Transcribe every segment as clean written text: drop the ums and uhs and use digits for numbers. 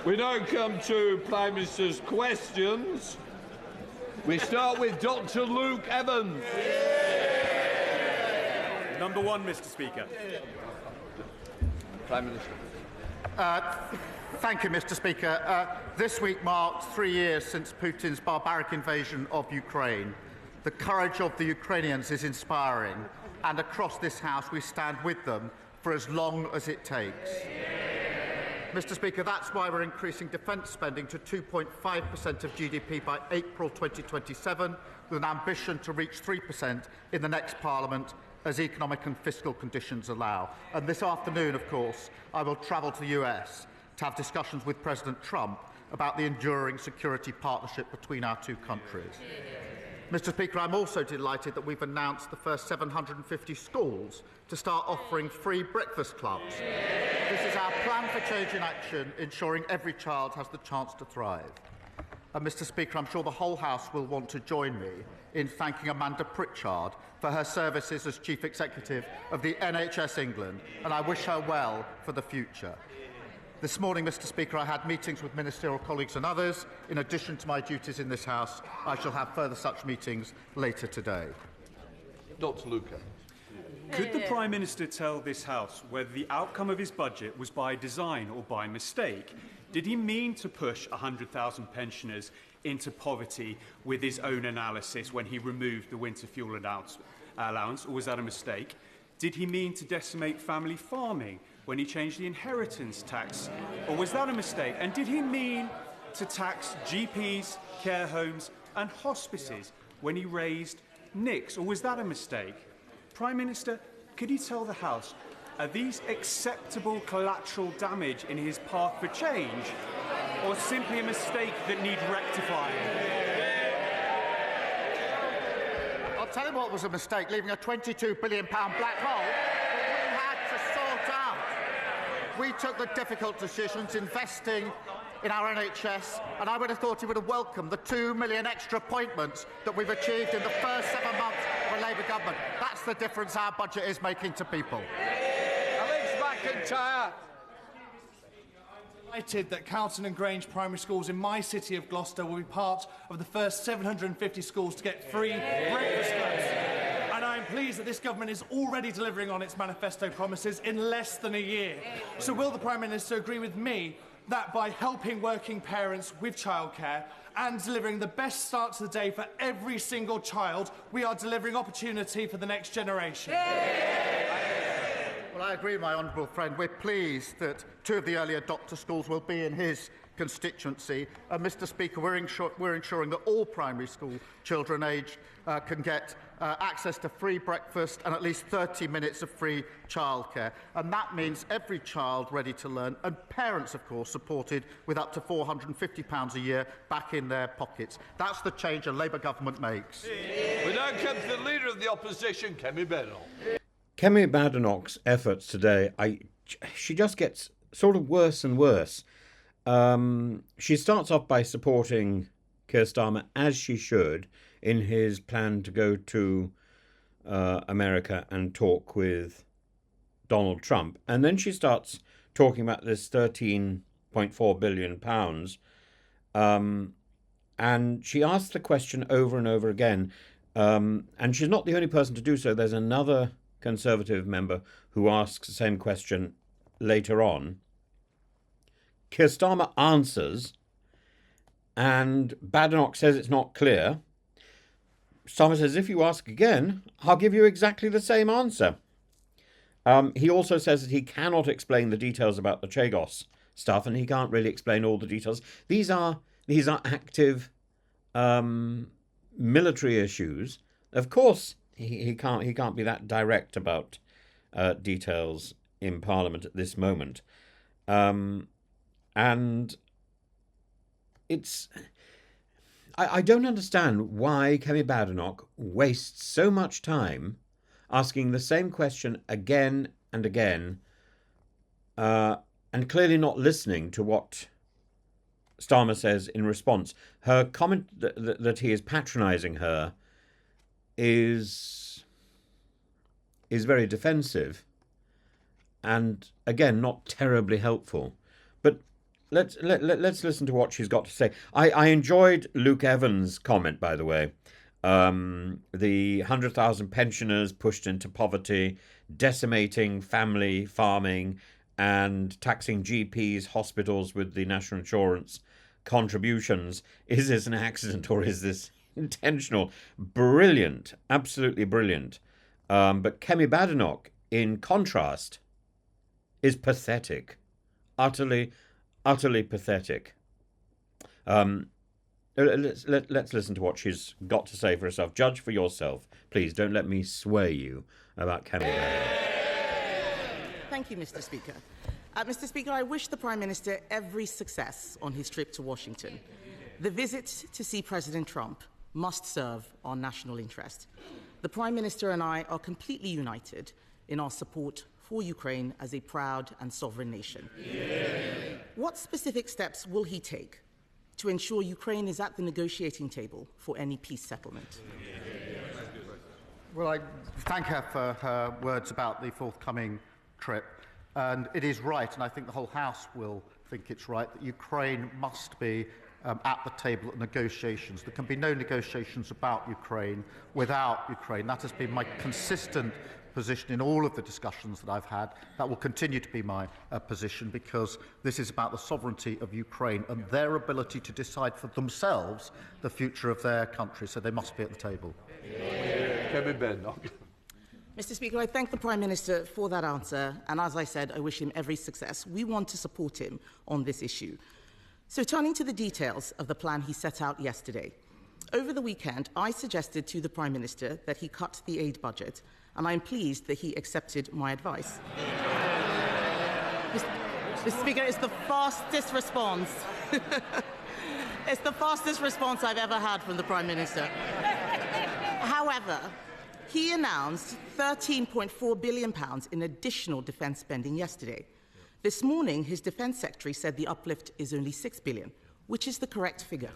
We now come to Prime Minister's questions. We start with Dr. Luke Evans. Number one, Mr. Speaker. Prime Minister. Thank you, Mr. Speaker. This week marks 3 years since Putin's barbaric invasion of Ukraine. The courage of the Ukrainians is inspiring, and across this House we stand with them for as long as it takes. Mr. Speaker, that's why we're increasing defence spending to 2.5% of GDP by April 2027, with an ambition to reach 3% in the next Parliament as economic and fiscal conditions allow. And this afternoon, of course, I will travel to the US to have discussions with President Trump about the enduring security partnership between our two countries. Mr. Speaker, I'm also delighted that we've announced the first 750 schools to start offering free breakfast clubs. This is our plan for change in action, ensuring every child has the chance to thrive. And Mr. Speaker, I'm sure the whole House will want to join me in thanking Amanda Pritchard for her services as Chief Executive of the NHS England, and I wish her well for the future. This morning, Mr. Speaker, I had meetings with ministerial colleagues and others. In addition to my duties in this House, I shall have further such meetings later today. Dr. Luke Evans. Could the Prime Minister tell this House whether the outcome of his budget was by design or by mistake? Did he mean to push 100,000 pensioners into poverty with his own analysis when he removed the winter fuel allowance, or was that a mistake? Did he mean to decimate family farming when he changed the inheritance tax, or was that a mistake? And did he mean to tax GPs, care homes and hospices when he raised NICs, or was that a mistake? Prime Minister, could he tell the House, are these acceptable collateral damage in his path for change, or simply a mistake that need rectifying? I'll tell you what was a mistake, leaving a £22 billion black hole that we had to sort out. We took the difficult decisions, investing in our NHS, and I would have thought he would have welcomed the 2 million extra appointments that we've achieved in the first 7 months of a Labour government. That's the difference our budget is making to people. Alex McIntyre. Delighted that Carlton and Grange primary schools in my city of Gloucester will be part of the first 750 schools to get free breakfast clubs. And I'm pleased that this government is already delivering on its manifesto promises in less than a year. So will the Prime Minister agree with me that by helping working parents with childcare and delivering the best start to the day for every single child, we are delivering opportunity for the next generation? Well, I agree with my honourable friend. We're pleased that 2 of the early adopter schools will be in his constituency. Mr. Speaker, we're ensuring that all primary school children aged can get access to free breakfast and at least 30 minutes of free childcare. And that means every child ready to learn, and parents, of course, supported with up to £450 a year back in their pockets. That's the change a Labour government makes. We now come to the Leader of the Opposition, Kemi Badenoch. Kemi Badenoch's efforts today, she just gets sort of worse and worse. She starts off by supporting Keir Starmer, as she should, in his plan to go to America and talk with Donald Trump. And then she starts talking about this £13.4 billion. And she asks the question over and over again. And she's not the only person to do so. There's another Conservative member who asks the same question later on. Keir Starmer answers, and Badenoch says it's not clear. Starmer says, if you ask again, I'll give you exactly the same answer. He also says that he cannot explain the details about the Chagos stuff, and he can't really explain all the details. These are active military issues. Of course, he can't be that direct about details in Parliament at this moment. And it's... I don't understand why Kemi Badenoch wastes so much time asking the same question again and again, and clearly not listening to what Starmer says in response. Her comment that he is patronising her is very defensive and, again, not terribly helpful. But let's listen to what she's got to say. I enjoyed Luke Evans' comment, by the way. The 100,000 pensioners pushed into poverty, decimating family farming, and taxing GPs, hospitals with the national insurance contributions. Is this an accident or is this intentional? Brilliant, absolutely brilliant. But Kemi Badenoch, in contrast, is pathetic. Utterly pathetic. Let's listen to what she's got to say for herself. Judge for yourself. Please don't let me sway you about Kemi Badenoch. Thank you, Mr. Speaker. Mr. Speaker, I wish the Prime Minister every success on his trip to Washington. The visit to see President Trump must serve our national interest. The Prime Minister and I are completely united in our support for Ukraine as a proud and sovereign nation. What specific steps will he take to ensure Ukraine is at the negotiating table for any peace settlement? Well, I thank her for her words about the forthcoming trip. And it is right, and I think the whole House will think it's right, that Ukraine must be at the table at negotiations. There can be no negotiations about Ukraine without Ukraine. That has been my consistent position in all of the discussions that I've had. That will continue to be my position, because this is about the sovereignty of Ukraine and their ability to decide for themselves the future of their country, so they must be at the table. Mr. Speaker, I thank the Prime Minister for that answer, and as I said, I wish him every success. We want to support him on this issue. So turning to the details of the plan he set out yesterday. Over the weekend, I suggested to the Prime Minister that he cut the aid budget, and I am pleased that he accepted my advice. Mr. Speaker, it's the fastest response. It's the fastest response I've ever had from the Prime Minister. However, he announced £13.4 billion in additional defence spending yesterday. This morning, his Defence Secretary said the uplift is only £6 billion, which is the correct figure.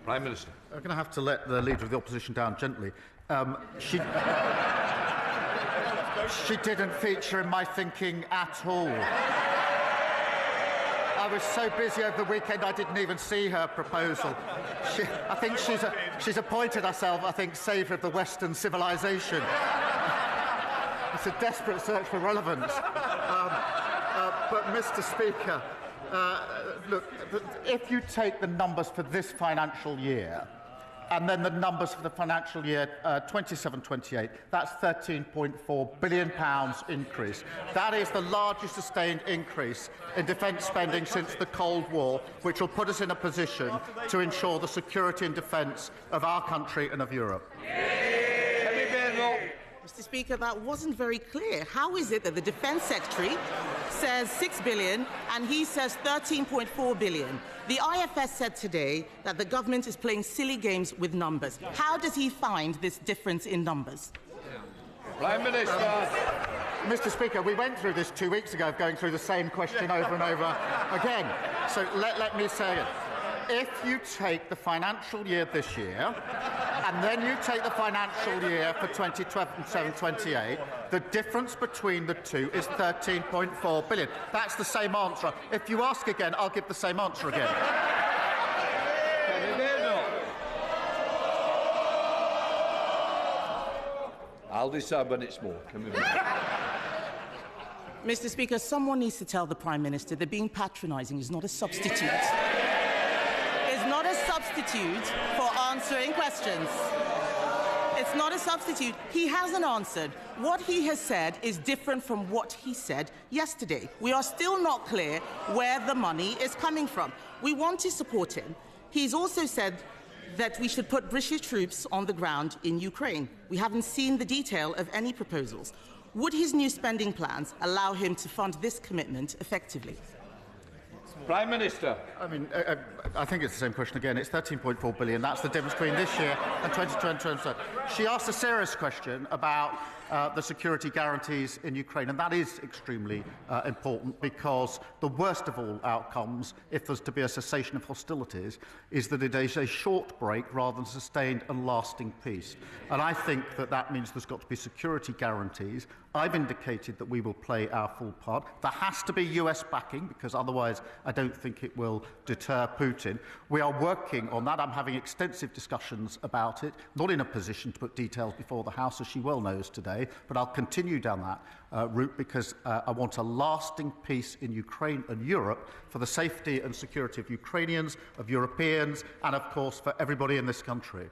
Prime Minister. I'm going to have to let the Leader of the Opposition down gently. She didn't feature in my thinking at all. I was so busy over the weekend I didn't even see her proposal. I think she's appointed herself, saviour of the Western civilization. It's a desperate search for relevance. But, Mr. Speaker, look, if you take the numbers for this financial year, and then the numbers for the financial year 27-28, that's £13.4 billion increase. That is the largest sustained increase in defence spending since the Cold War, which will put us in a position to ensure the security and defence of our country and of Europe. Mr. Speaker, that wasn't very clear. How is it that the Defence Secretary says £6 billion and he says £13.4 billion? The IFS said today that the government is playing silly games with numbers. How does he find this difference in numbers? Prime Minister. Mr. Speaker, we went through this 2 weeks ago, going through the same question over and over again. So let me say it. If you take the financial year this year, and then you take the financial year for 2027-28, the difference between the two is £13.4 billion. That's the same answer. If you ask again, I'll give the same answer again. I'll decide when it's more. Mr. Speaker, someone needs to tell the Prime Minister that being patronising is not a substitute. For answering questions. It's not a substitute. He hasn't answered. What he has said is different from what he said yesterday. We are still not clear where the money is coming from. We want to support him. He's also said that we should put British troops on the ground in Ukraine. We haven't seen the detail of any proposals. Would his new spending plans allow him to fund this commitment effectively? Prime Minister. I mean, I think it's the same question again. It's £13.4 billion. That's the difference between this year and 2020. She asked a serious question about the security guarantees in Ukraine. And that is extremely important, because the worst of all outcomes, if there's to be a cessation of hostilities, is that it is a short break rather than sustained and lasting peace. And I think that that means there's got to be security guarantees. I've indicated that we will play our full part. There has to be US backing, because otherwise I don't think it will deter Putin. We are working on that. I'm having extensive discussions about it, not in a position to put details before the House, as she well knows today, but I'll continue down that route, because I want a lasting peace in Ukraine and Europe for the safety and security of Ukrainians, of Europeans, and of course for everybody in this country.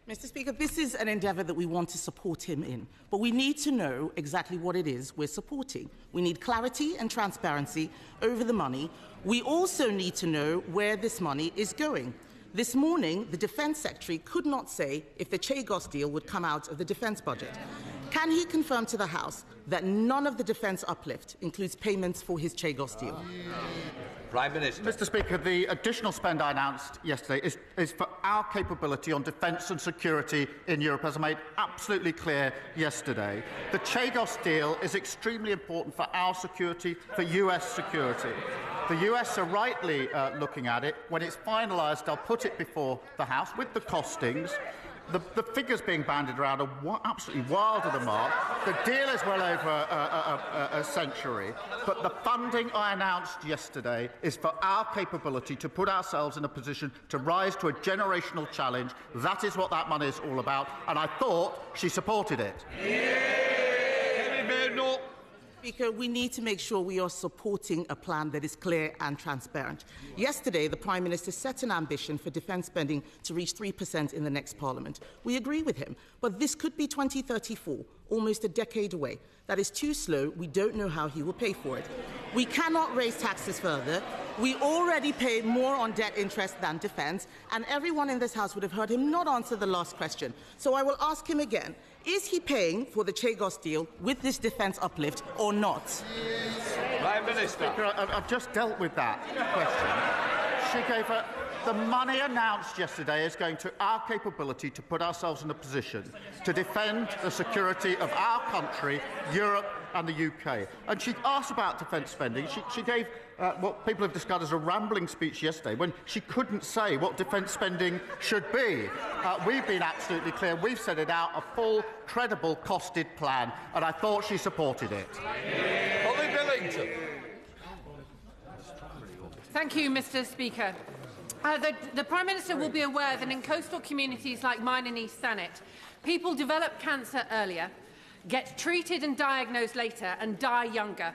Mr. Speaker, this is an endeavour that we want to support him in, but we need to know exactly what it is we're supporting. We need clarity and transparency over the money. We also need to know where this money is going. This morning, the Defence Secretary could not say if the Chagos deal would come out of the defence budget. Can he confirm to the House that none of the defence uplift includes payments for his Chagos deal? Prime Minister. Mr. Speaker, the additional spend I announced yesterday is for our capability on defence and security in Europe, as I made absolutely clear yesterday. The Chagos deal is extremely important for our security, for US security. The US are rightly looking at it. When it's finalised, I'll put it before the House with the costings. The figures being bandied around are absolutely wild of the mark. The deal is well over a century, but the funding I announced yesterday is for our capability to put ourselves in a position to rise to a generational challenge. That is what that money is all about, and I thought she supported it. Speaker, we need to make sure we are supporting a plan that is clear and transparent. Yesterday, the Prime Minister set an ambition for defence spending to reach 3% in the next Parliament. We agree with him, but this could be 2034, almost a decade away. That is too slow. We don't know how he will pay for it. We cannot raise taxes further. We already pay more on debt interest than defence, and everyone in this House would have heard him not answer the last question. So I will ask him again. Is he paying for the Chagos deal with this defence uplift or not? Prime Minister. Speaker, I've just dealt with that question. She gave the money announced yesterday is going to our capability to put ourselves in a position to defend the security of our country, Europe and the UK. And she asked about defence spending. She gave what people have described as a rambling speech yesterday when she couldn't say what defence spending should be. We've been absolutely clear. We've set it out, a full, credible, costed plan, and I thought she supported it. Holly Billington. Thank you, Mr. Speaker. The Prime Minister will be aware that in coastal communities like mine in East Thanet, people develop cancer earlier, get treated and diagnosed later, and die younger.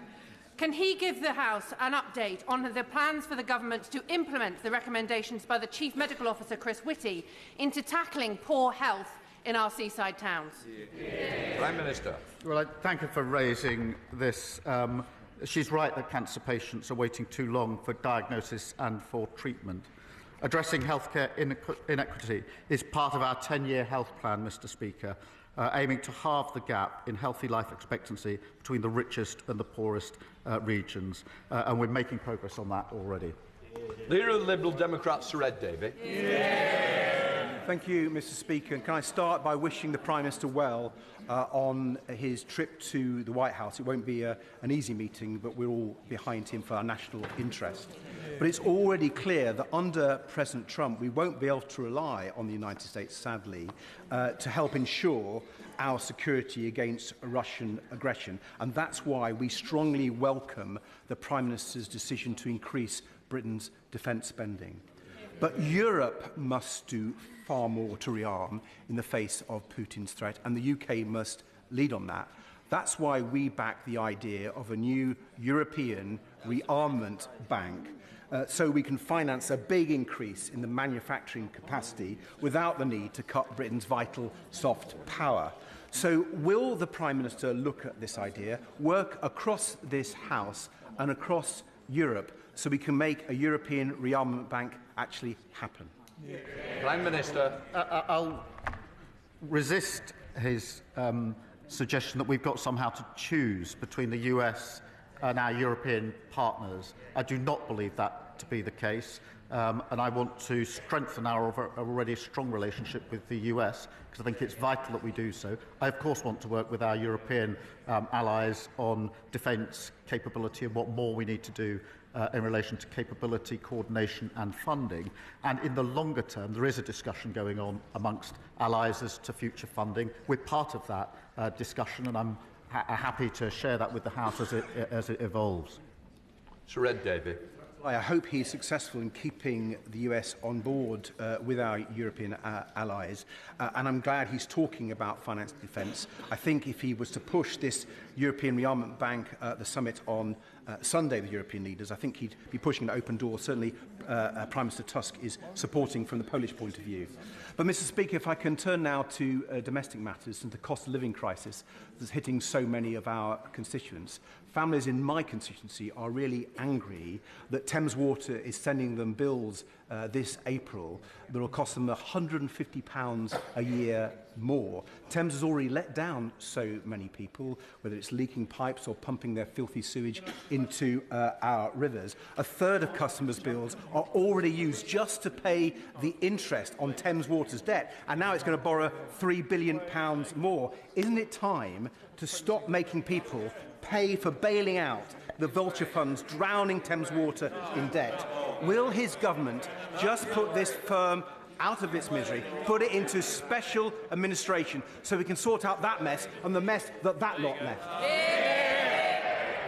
Can he give the House an update on the plans for the government to implement the recommendations by the Chief Medical Officer, Chris Whitty, into tackling poor health in our seaside towns? Prime Minister. Well, I thank her for raising this. She's right that cancer patients are waiting too long for diagnosis and for treatment. Addressing healthcare inequity is part of our 10-year health plan, Mr. Speaker, aiming to halve the gap in healthy life expectancy between the richest and the poorest regions. And we're making progress on that already. Leader of the Liberal Democrats, Sir Ed Davey. Thank you, Mr. Speaker. And can I start by wishing the Prime Minister well on his trip to the White House? It won't be an easy meeting, but we're all behind him for our national interest. But it's already clear that under President Trump, we won't be able to rely on the United States, sadly, to help ensure our security against Russian aggression. And that's why we strongly welcome the Prime Minister's decision to increase Britain's defence spending. But Europe must do far more to rearm in the face of Putin's threat, and the UK must lead on that. That's why we back the idea of a new European rearmament bank, so we can finance a big increase in the manufacturing capacity without the need to cut Britain's vital soft power. So will the Prime Minister look at this idea, work across this House and across Europe, so we can make a European rearmament bank actually happen? Prime Minister. I'll resist his suggestion that we've got somehow to choose between the US and our European partners. I do not believe that to be the case. And I want to strengthen our already strong relationship with the US, because I think it's vital that we do so. I, of course, want to work with our European allies on defence capability and what more we need to do in relation to capability, coordination and funding. And in the longer term, there is a discussion going on amongst allies as to future funding. We're part of that discussion, and I'm happy to share that with the House as it evolves. Sir Ed Davey. I hope he's successful in keeping the US on board with our European allies, and I'm glad he's talking about finance and defence. I think if he was to push this European Rearmament Bank at the summit on Sunday, the European leaders, I think he'd be pushing an open door. Certainly Prime Minister Tusk is supporting from the Polish point of view. But, Mr. Speaker, if I can turn now to domestic matters and the cost of living crisis that's hitting so many of our constituents. Families in my constituency are really angry that Thames Water is sending them bills this April that will cost them £150 a year more. Thames has already let down so many people, whether it's leaking pipes or pumping their filthy sewage into our rivers. A third of customers' bills are already used just to pay the interest on Thames Water's debt, and now it's going to borrow £3 billion more. Isn't it time to stop making people pay for bailing out the vulture funds drowning Thames Water in debt? Will his government just put this firm out of its misery, put it into special administration so we can sort out that mess and the mess that lot left?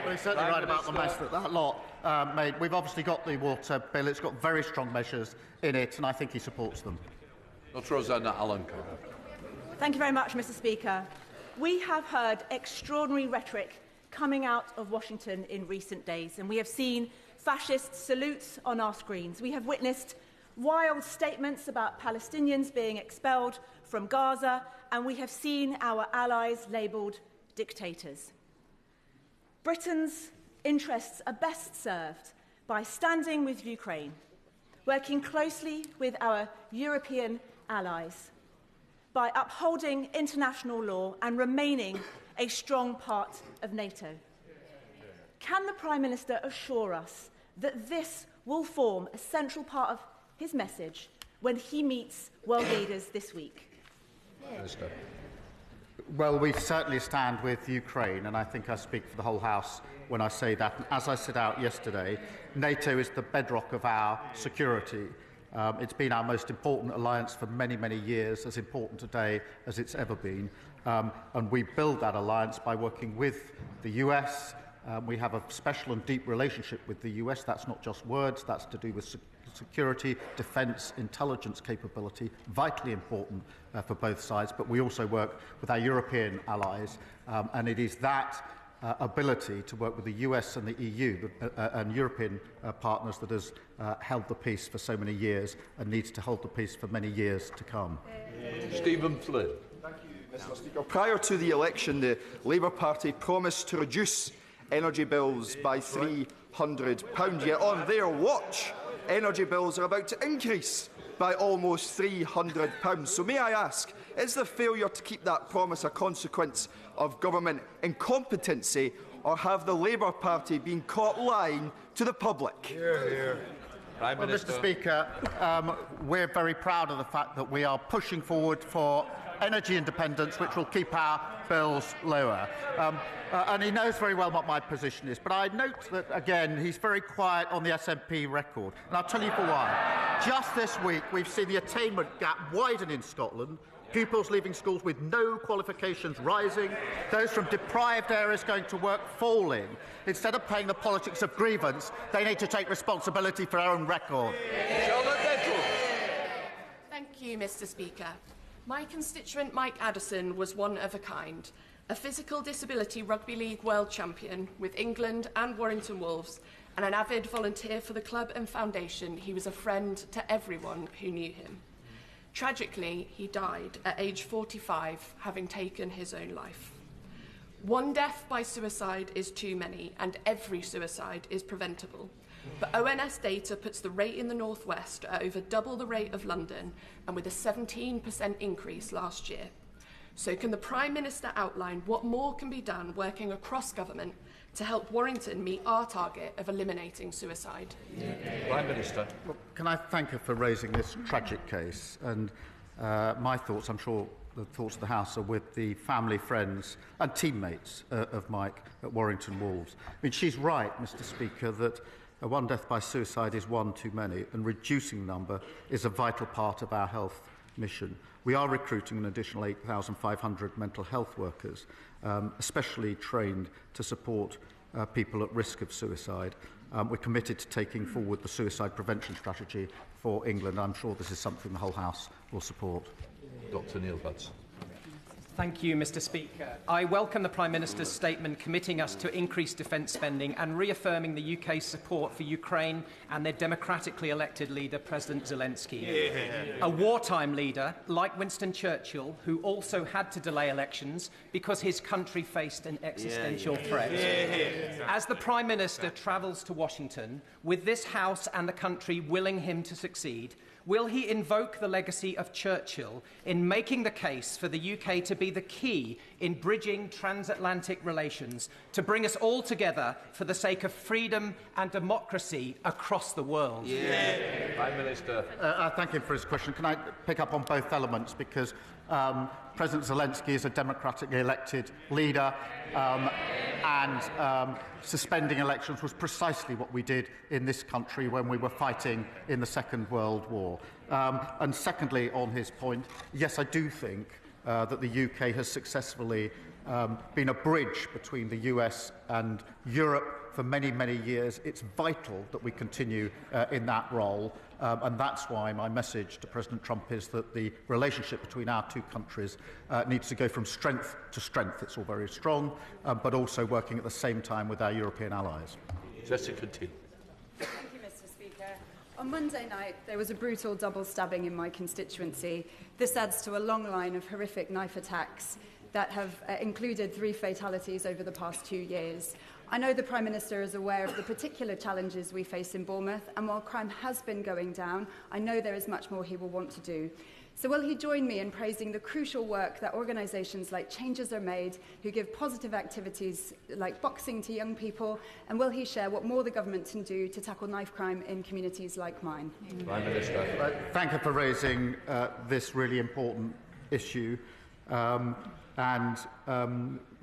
Well, he's certainly right about the mess that lot made. We've obviously got the water bill. It's got very strong measures in it, and I think he supports them. Dr. Rosanna Allenco. Thank you very much, Mr. Speaker. We have heard extraordinary rhetoric coming out of Washington in recent days, and we have seen fascist salutes on our screens. We have witnessed wild statements about Palestinians being expelled from Gaza, and we have seen our allies labelled dictators. Britain's interests are best served by standing with Ukraine, working closely with our European allies, by upholding international law and remaining a strong part of NATO. Can the Prime Minister assure us that this will form a central part of his message when he meets world leaders this week? Minister. Well, we certainly stand with Ukraine, and I think I speak for the whole House when I say that. And as I set out yesterday, NATO is the bedrock of our security. It's been our most important alliance for many, many years, as important today as it's ever been. And we build that alliance by working with the US. We have a special and deep relationship with the US. That's not just words, that's to do with security, defence, intelligence capability, vitally important for both sides. But we also work with our European allies, and it is that ability to work with the US and the EU and European partners that has held the peace for so many years and needs to hold the peace for many years to come. Stephen Flynn. Thank you, Mr. Speaker. Prior to the election, the Labour Party promised to reduce energy bills by £300. Yet on their watch, energy bills are about to increase by almost £300. So may I ask, is the failure to keep that promise a consequence of government incompetency, or have the Labour Party been caught lying to the public? Hear, hear. Prime Minister. Mr. Speaker, we're very proud of the fact that we are pushing forward for energy independence, which will keep our bills lower. And he knows very well what my position is. But I note that, again, he's very quiet on the SNP record. And I'll tell you for why. Just this week, we've seen the attainment gap widen in Scotland, pupils leaving schools with no qualifications rising, those from deprived areas going to work falling. Instead of playing the politics of grievance, they need to take responsibility for their own record. Thank you, Mr. Speaker. My constituent Mike Addison was one of a kind, a physical disability rugby league world champion with England and Warrington Wolves, and an avid volunteer for the club and foundation. He was a friend to everyone who knew him. Tragically, he died at age 45, having taken his own life. One death by suicide is too many, and every suicide is preventable. But ONS data puts the rate in the North West at over double the rate of London, and with a 17% increase last year. So can the Prime Minister outline what more can be done working across government to help Warrington meet our target of eliminating suicide? Prime Minister. Well, can I thank her for raising this tragic case? And my thoughts, I'm sure the thoughts of the House, are with the family, friends and teammates of Mike at Warrington Wolves. I mean, she's right, Mr. Speaker, that one death by suicide is one too many, and reducing the number is a vital part of our health mission. We are recruiting an additional 8,500 mental health workers, especially trained to support people at risk of suicide. We're committed to taking forward the suicide prevention strategy for England. I'm sure this is something the whole House will support. Dr Neil Buds. Thank you, Mr. Speaker. I welcome the Prime Minister's statement committing us to increased defence spending and reaffirming the UK's support for Ukraine and their democratically elected leader, President Zelensky. A wartime leader, like Winston Churchill, who also had to delay elections because his country faced an existential threat. As the Prime Minister travels to Washington, with this House and the country willing him to succeed, will he invoke the legacy of Churchill in making the case for the UK to be the key in bridging transatlantic relations, to bring us all together for the sake of freedom and democracy across the world? Prime Minister. I thank him for his question. Can I pick up on both elements? Because President Zelensky is a democratically elected leader, and suspending elections was precisely what we did in this country when we were fighting in the Second World War. And secondly, on his point, yes, I do think that the UK has successfully been a bridge between the US and Europe for many, many years. It's vital that we continue in that role. And that's why my message to President Trump is that the relationship between our two countries needs to go from strength to strength. It's all very strong, but also working at the same time with our European allies. Jessica T. Thank you, Mr. Speaker. On Monday night, there was a brutal double stabbing in my constituency. This adds to a long line of horrific knife attacks that have included 3 fatalities over the past 2 years. I know the Prime Minister is aware of the particular challenges we face in Bournemouth, and while crime has been going down, I know there is much more he will want to do. So will he join me in praising the crucial work that organisations like Changes Are Made, who give positive activities like boxing to young people, and will he share what more the government can do to tackle knife crime in communities like mine? Prime Minister. Thank you for raising this really important issue.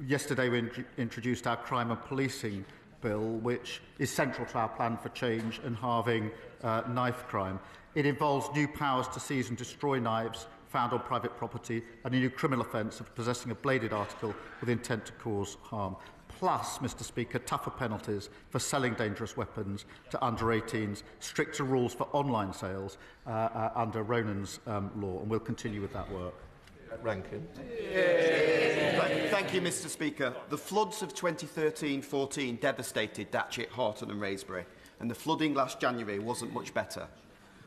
Yesterday we introduced our crime and policing bill, which is central to our plan for change and halving knife crime. It involves new powers to seize and destroy knives found on private property and a new criminal offence of possessing a bladed article with intent to cause harm. Plus, Mr. Speaker, tougher penalties for selling dangerous weapons to under-18s, stricter rules for online sales under Ronan's law, and we'll continue with that work. Rankin. Thank you, Mr. Speaker. The floods of 2013-14 devastated Datchet, Horton and Wraysbury, and the flooding last January wasn't much better.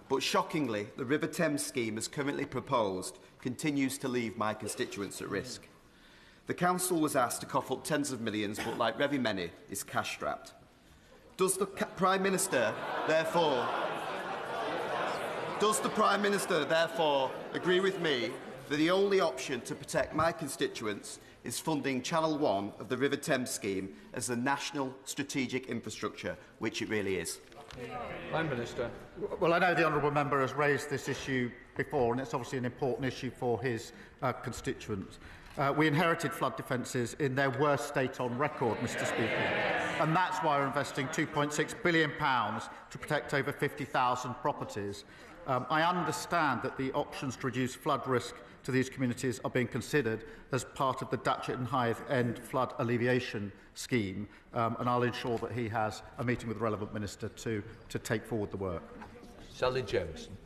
But shockingly, the River Thames scheme as currently proposed continues to leave my constituents at risk. The Council was asked to cough up tens of millions, but like very many, is cash-strapped. Does the Prime Minister, therefore, agree with me that the only option to protect my constituents is funding Channel 1 of the River Thames scheme as a national strategic infrastructure, which it really is? Prime Minister. Well, I know the honourable member has raised this issue before, and it's obviously an important issue for his constituents. We inherited flood defences in their worst state on record, Mr. Speaker, and that's why we're investing £2.6 billion to protect over 50,000 properties. I understand that the options to reduce flood risk to these communities are being considered as part of the Datchet and Hythe End Flood Alleviation Scheme, and I'll ensure that he has a meeting with the relevant minister to take forward the work. Sally Jameson.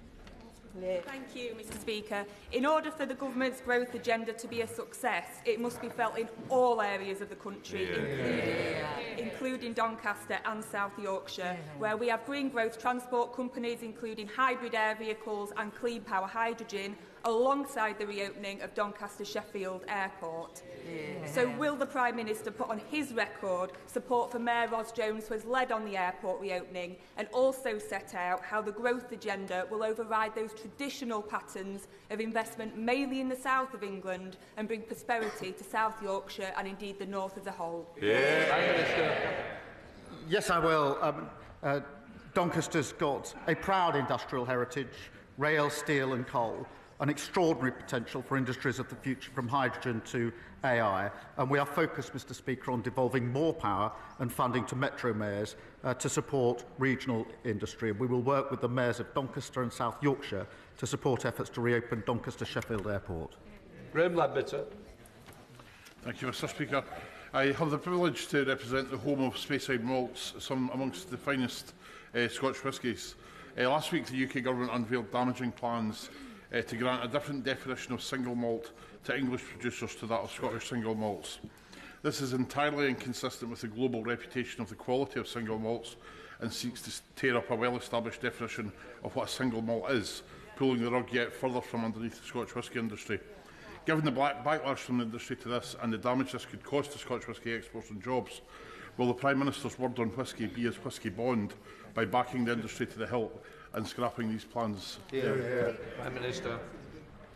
Thank you, Mr. Speaker. In order for the government's growth agenda to be a success, it must be felt in all areas of the country, including Doncaster and South Yorkshire, where we have green growth transport companies, including hybrid air vehicles and clean power hydrogen, alongside the reopening of Doncaster-Sheffield Airport. So will the Prime Minister put on his record support for Mayor Ros Jones, who has led on the airport reopening, and also set out how the growth agenda will override those traditional patterns of investment mainly in the south of England and bring prosperity to South Yorkshire and indeed the north as a whole? Yes, I will. Doncaster's got a proud industrial heritage, rail, steel and coal, an extraordinary potential for industries of the future, from hydrogen to AI. And we are focused, Mr. Speaker, on devolving more power and funding to metro mayors to support regional industry. And we will work with the mayors of Doncaster and South Yorkshire to support efforts to reopen Doncaster-Sheffield Airport. Graham Ledbetter. Thank you, Mr. Speaker. I have the privilege to represent the home of Speyside malts, some amongst the finest Scotch whiskies. Last week, the UK Government unveiled damaging plans to grant a different definition of single malt to English producers to that of Scottish single malts. This is entirely inconsistent with the global reputation of the quality of single malts and seeks to tear up a well-established definition of what a single malt is, pulling the rug yet further from underneath the Scotch whisky industry. Given the backlash from the industry to this and the damage this could cause to Scotch whisky exports and jobs, will the Prime Minister's word on whisky be his whisky bond by backing the industry to the hilt and scrapping these plans? Prime Minister.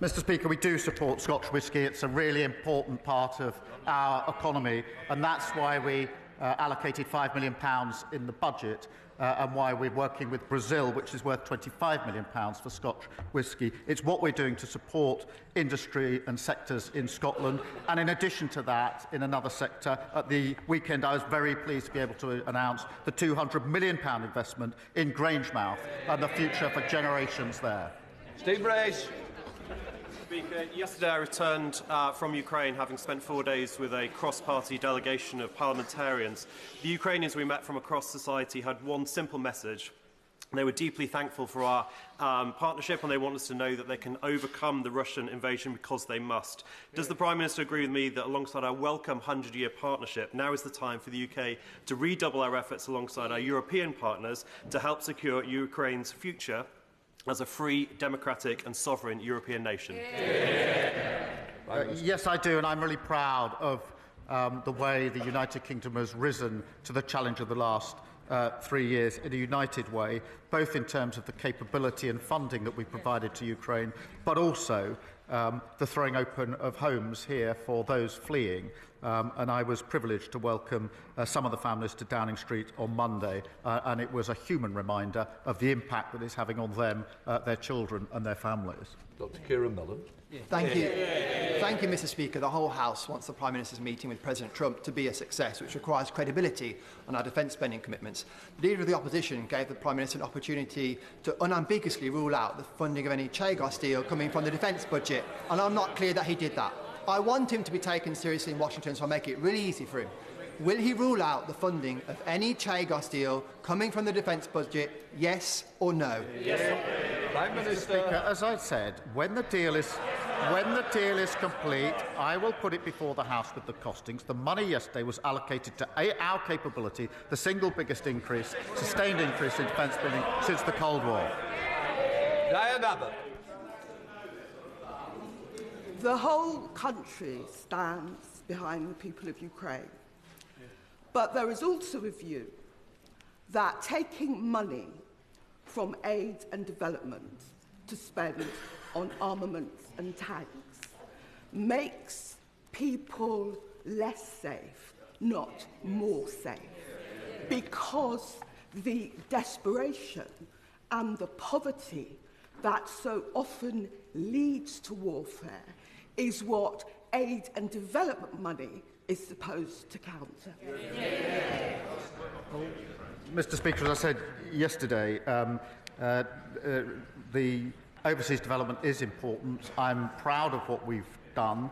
Mr. Speaker, we do support Scotch whisky. It's a really important part of our economy, and that's why we allocated £5 million in the budget and why we're working with Brazil, which is worth £25 million for Scotch whisky. It's what we're doing to support industry and sectors in Scotland. And in addition to that, in another sector, at the weekend I was very pleased to be able to announce the £200 million investment in Grangemouth and the future for generations there. Steve Brace. Speaker, yesterday I returned from Ukraine, having spent 4 days with a cross-party delegation of parliamentarians. The Ukrainians we met from across society had one simple message. They were deeply thankful for our partnership, and they want us to know that they can overcome the Russian invasion because they must. Does the Prime Minister agree with me that alongside our welcome 100-year partnership, now is the time for the UK to redouble our efforts alongside our European partners to help secure Ukraine's future as a free, democratic and sovereign European nation? Yes, I do, and I'm really proud of the way the United Kingdom has risen to the challenge of the last 3 years in a united way, both in terms of the capability and funding that we provided to Ukraine, but also the throwing open of homes here for those fleeing. And I was privileged to welcome some of the families to Downing Street on Monday, and it was a human reminder of the impact that it's having on them, their children and their families. Dr. Kieran Millen. Thank you. Thank you, Mr. Speaker. The whole House wants the Prime Minister's meeting with President Trump to be a success, which requires credibility on our defence spending commitments. The Leader of the Opposition gave the Prime Minister an opportunity to unambiguously rule out the funding of any Chagas deal coming from the defence budget, and I'm not clear that he did that. I want him to be taken seriously in Washington, so I'll make it really easy for him. Will he rule out the funding of any Chagas deal coming from the defence budget, yes or no? Yes. Prime Minister. Speaker, as I said, when the deal is complete, I will put it before the House with the costings. The money yesterday was allocated to our capability, the single biggest increase, sustained increase in defence spending since the Cold War. Diane Abbott. The whole country stands behind the people of Ukraine. But there is also a view that taking money from aid and development to spend on armaments and tanks makes people less safe, not more safe, because the desperation and the poverty that so often leads to warfare is what aid and development money is supposed to counter. Mr. Speaker, as I said yesterday, the overseas development is important. I'm proud of what we've done.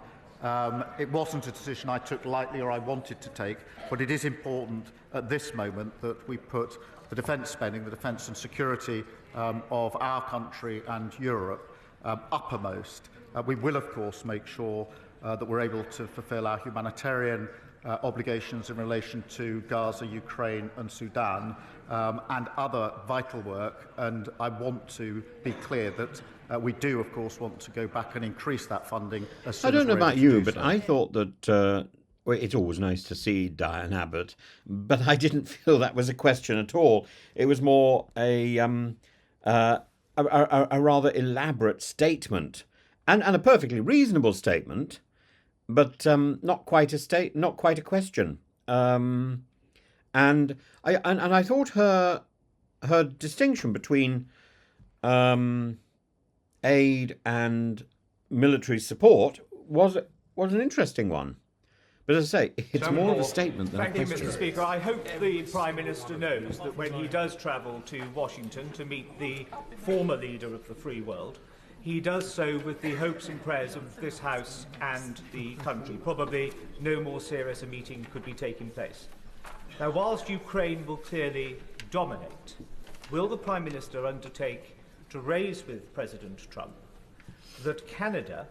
It wasn't a decision I took lightly or I wanted to take, but it is important at this moment that we put the defence spending, the defence and security of our country and Europe uppermost. We will, of course, make sure that we're able to fulfil our humanitarian obligations in relation to Gaza, Ukraine and Sudan, and other vital work. And I want to be clear that we do, of course, want to go back and increase that funding as soon as I don't know we're able about to you, do but so. I thought that well, it's always nice to see Diane Abbott, but I didn't feel that was a question at all. It was more a rather elaborate statement, and a perfectly reasonable statement, but not quite a question. And I thought her distinction between aid and military support was an interesting one. But as I say, it's more of a statement than a question. Thank you, Mr. Speaker. I hope the Prime Minister knows that when he does travel to Washington to meet the former leader of the free world, he does so with the hopes and prayers of this House and the country. Probably no more serious a meeting could be taking place. Now, whilst Ukraine will clearly dominate, will the Prime Minister undertake to raise with President Trump that Canada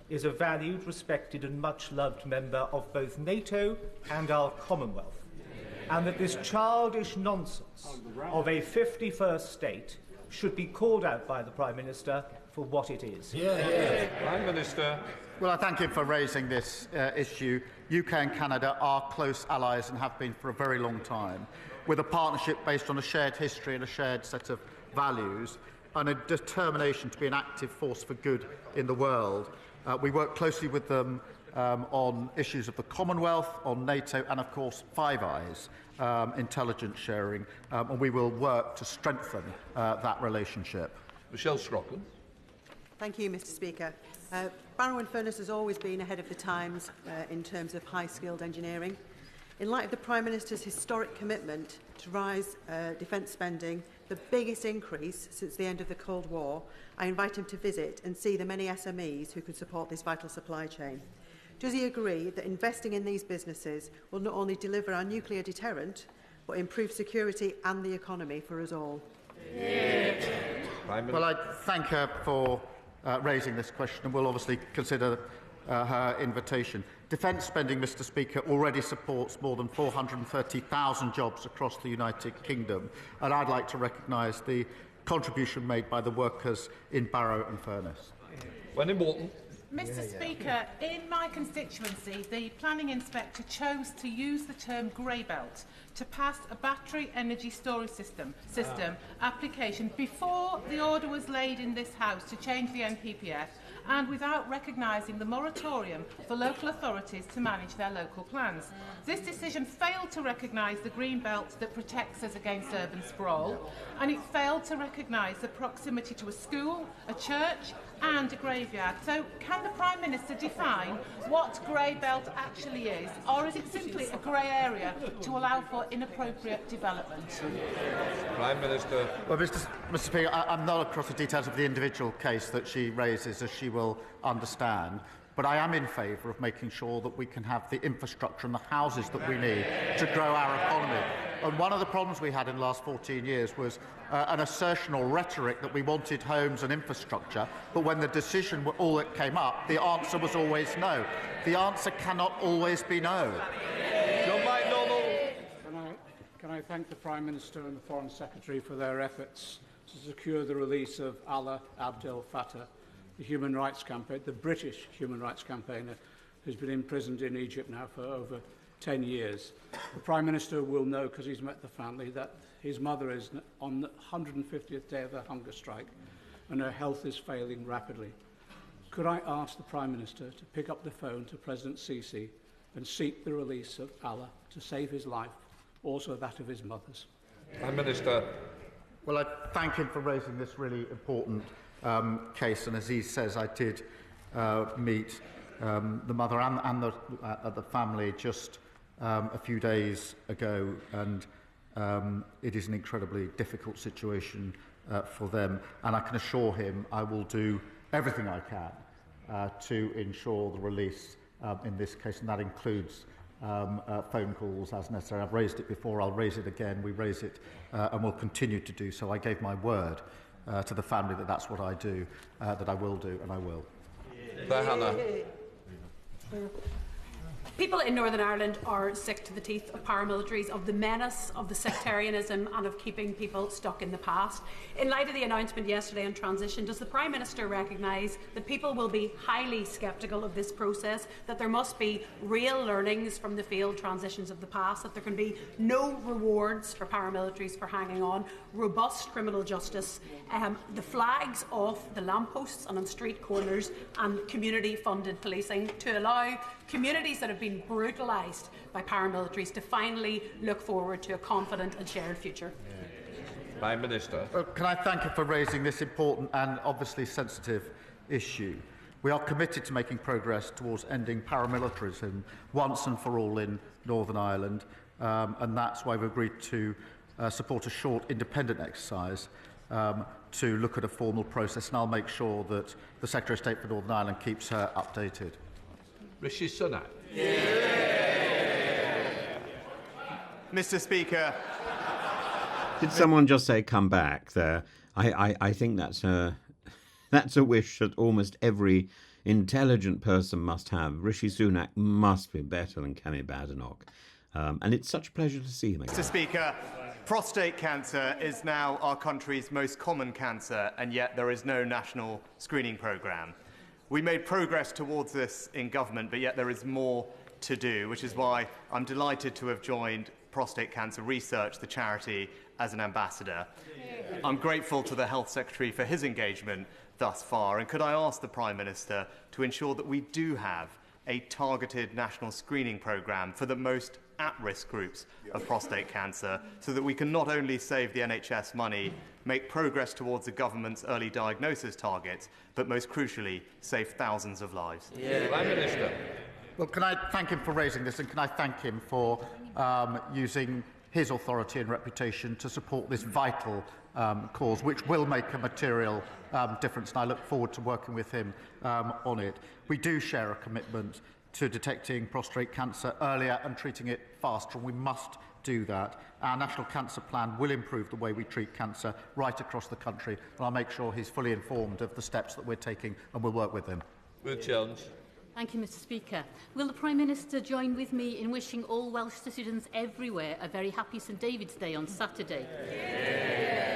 is a valued, respected and much-loved member of both NATO and our Commonwealth, and that this childish nonsense of a 51st state should be called out by the Prime Minister for what it is? Prime Minister. Well, I thank him for raising this issue. UK and Canada are close allies and have been for a very long time, with a partnership based on a shared history and a shared set of values, and a determination to be an active force for good in the world. We work closely with them on issues of the Commonwealth, on NATO, and of course Five Eyes, intelligence sharing, and we will work to strengthen that relationship. Michelle Strocklin. Thank you, Mr. Speaker. Barrow-in-Furness has always been ahead of the times in terms of high-skilled engineering. In light of the Prime Minister's historic commitment to rise defence spending, the biggest increase since the end of the Cold War, I invite him to visit and see the many SMEs who could support this vital supply chain. Does he agree that investing in these businesses will not only deliver our nuclear deterrent, but improve security and the economy for us all? Well, I thank her for raising this question, and we'll obviously consider her invitation. Defence spending, Mr. Speaker, already supports more than 430,000 jobs across the United Kingdom, and I'd like to recognise the contribution made by the workers in Barrow-in-Furness. Wendy Morton. Mr. Speaker, in my constituency, the planning inspector chose to use the term grey belt to pass a battery energy storage system application before the order was laid in this House to change the NPPF, and without recognising the moratorium for local authorities to manage their local plans. This decision failed to recognise the green belt that protects us against urban sprawl, and it failed to recognise the proximity to a school, a church and a graveyard. So can the Prime Minister define what grey belt actually is, or is it simply a grey area to allow for inappropriate development? Prime Minister. Well, Mr. Speaker, I'm not across the details of the individual case that she raises, as she will understand, but I am in favour of making sure that we can have the infrastructure and the houses that we need to grow our economy. And one of the problems we had in the last 14 years was an assertion or rhetoric that we wanted homes and infrastructure, but when the decision all that came up, the answer was always no. The answer cannot always be no. John McDonnell. Can I thank the Prime Minister and the Foreign Secretary for their efforts to secure the release of Allah Abdel Fattah, the human rights campaigner, the British human rights campaigner, who's been imprisoned in Egypt now for over 10 years. The Prime Minister will know, because he's met the family, that his mother is on the 150th day of a hunger strike and her health is failing rapidly. Could I ask the Prime Minister to pick up the phone to President Sisi and seek the release of Allah to save his life, also that of his mother's? Prime Minister. Well, I thank him for raising this really important case, and as he says, I did meet the mother and the family just a few days ago, and it is an incredibly difficult situation for them, and I can assure him I will do everything I can to ensure the release in this case, and that includes phone calls as necessary. I've raised it before, I'll raise it again, we raise it and will continue to do so. I gave my word to the family that that's what I do, that I will do, and I will. Hannah. People in Northern Ireland are sick to the teeth of paramilitaries, of the menace, of the sectarianism and of keeping people stuck in the past. In light of the announcement yesterday on transition, does the Prime Minister recognise that people will be highly sceptical of this process, that there must be real learnings from the failed transitions of the past, that there can be no rewards for paramilitaries for hanging on, robust criminal justice, the flags off the lampposts and on street corners, and community-funded policing to allow communities that have been brutalised by paramilitaries to finally look forward to a confident and shared future? Prime Minister. Well, can I thank you for raising this important and obviously sensitive issue? We are committed to making progress towards ending paramilitarism once and for all in Northern Ireland, and that's why we've agreed to support a short independent exercise to look at a formal process, and I'll make sure that the Secretary of State for Northern Ireland keeps her updated. Rishi Sunak. Mr. Speaker. Did someone just say come back there? I think that's a wish that almost every intelligent person must have. Rishi Sunak must be better than Kemi Badenoch. And it's such a pleasure to see him again. Mr. Speaker, prostate cancer is now our country's most common cancer, and yet there is no national screening programme. We made progress towards this in government, but yet there is more to do, which is why I'm delighted to have joined Prostate Cancer Research, the charity, as an ambassador. I'm grateful to the Health Secretary for his engagement thus far, and could I ask the Prime Minister to ensure that we do have a targeted national screening programme for the most at-risk groups of prostate cancer, so that we can not only save the NHS money, make progress towards the government's early diagnosis targets, but most crucially, save thousands of lives? Prime Minister. Well, can I thank him for raising this, and can I thank him for using his authority and reputation to support this vital cause, which will make a material difference, and I look forward to working with him on it. We do share a commitment to detecting prostate cancer earlier and treating it faster, and we must do that. Our National Cancer Plan will improve the way we treat cancer right across the country, and I'll make sure he's fully informed of the steps that we're taking, and we'll work with him. Ruth Jones. Thank you, Mr. Speaker. Will the Prime Minister join with me in wishing all Welsh citizens everywhere a very happy St David's Day on Saturday?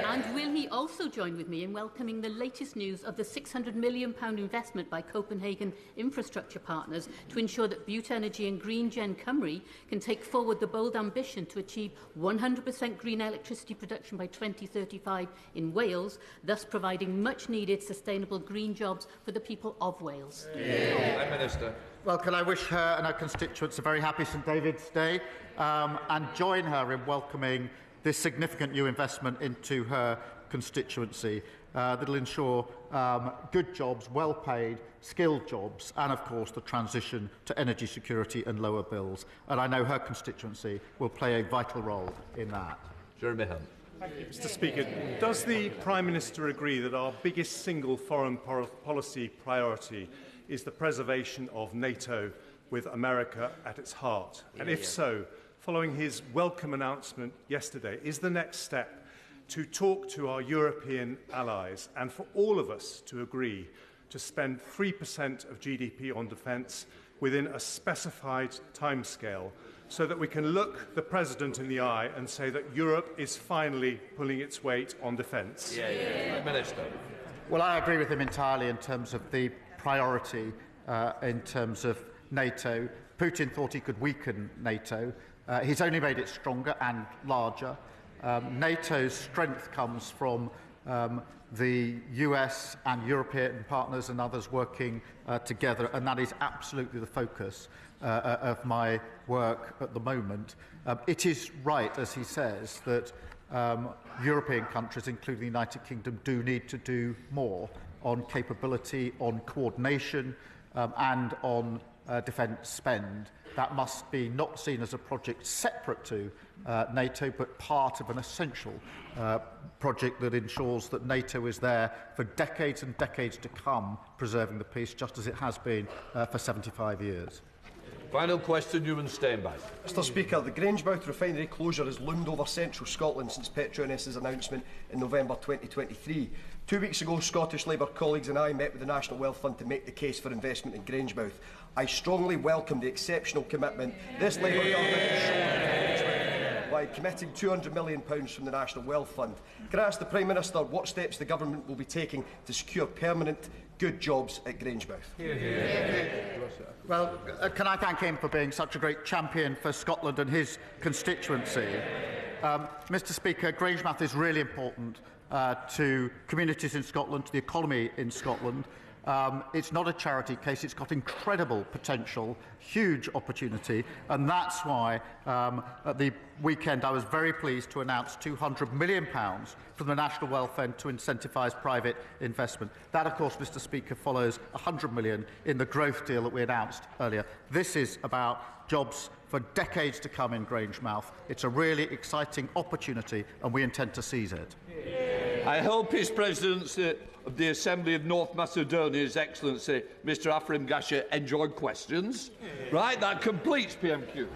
And will he also join with me in welcoming the latest news of the £600 million investment by Copenhagen infrastructure partners to ensure that Bute Energy and Green Gen Cymru can take forward the bold ambition to achieve 100% green electricity production by 2035 in Wales, thus providing much-needed sustainable green jobs for the people of Wales? Prime Minister. Well, can I wish her and her constituents a very happy St David's Day and join her in welcoming this significant new investment into her constituency that will ensure good jobs, well-paid, skilled jobs, and, of course, the transition to energy security and lower bills. And I know her constituency will play a vital role in that. Jeremy Hunt. Thank you, Mr. Speaker. Does the Prime Minister agree that our biggest single foreign policy priority is the preservation of NATO with America at its heart? And if so, following his welcome announcement yesterday, is the next step to talk to our European allies and for all of us to agree to spend 3% of GDP on defence within a specified timescale, so that we can look the President in the eye and say that Europe is finally pulling its weight on defence? Prime Minister. Well, I agree with him entirely in terms of the priority in terms of NATO. Putin thought he could weaken NATO. He's only made it stronger and larger. NATO's strength comes from the US and European partners and others working together, and that is absolutely the focus of my work at the moment. It is right, as he says, that European countries, including the United Kingdom, do need to do more on capability, on coordination, and on defence spend. That must be not seen as a project separate to NATO, but part of an essential project that ensures that NATO is there for decades and decades to come, preserving the peace, just as it has been for 75 years. Final question, Newman Steinbeck. Mr Speaker, the Grangemouth refinery closure has loomed over central Scotland since Petronas' announcement in November 2023. 2 weeks ago, Scottish Labour colleagues and I met with the National Wealth Fund to make the case for investment in Grangemouth. I strongly welcome the exceptional commitment this Labour government has shown to Grangemouth by committing £200 million from the National Wealth Fund. Can I ask the Prime Minister what steps the government will be taking to secure permanent, good jobs at Grangemouth? Well, can I thank him for being such a great champion for Scotland and his constituency? Mr Speaker, Grangemouth is really important to communities in Scotland, to the economy in Scotland. It's not a charity case, it's got incredible potential, huge opportunity, and that's why at the weekend I was very pleased to announce £200 million from the National Wealth Fund to incentivise private investment. That, of course, Mr Speaker, follows £100 million in the growth deal that we announced earlier. This is about jobs for decades to come in Grangemouth. It's a really exciting opportunity, and we intend to seize it. I hope His Presidency of the Assembly of North Macedonia, His Excellency Mr Afrim Gasha, enjoyed questions. Right, that completes PMQs.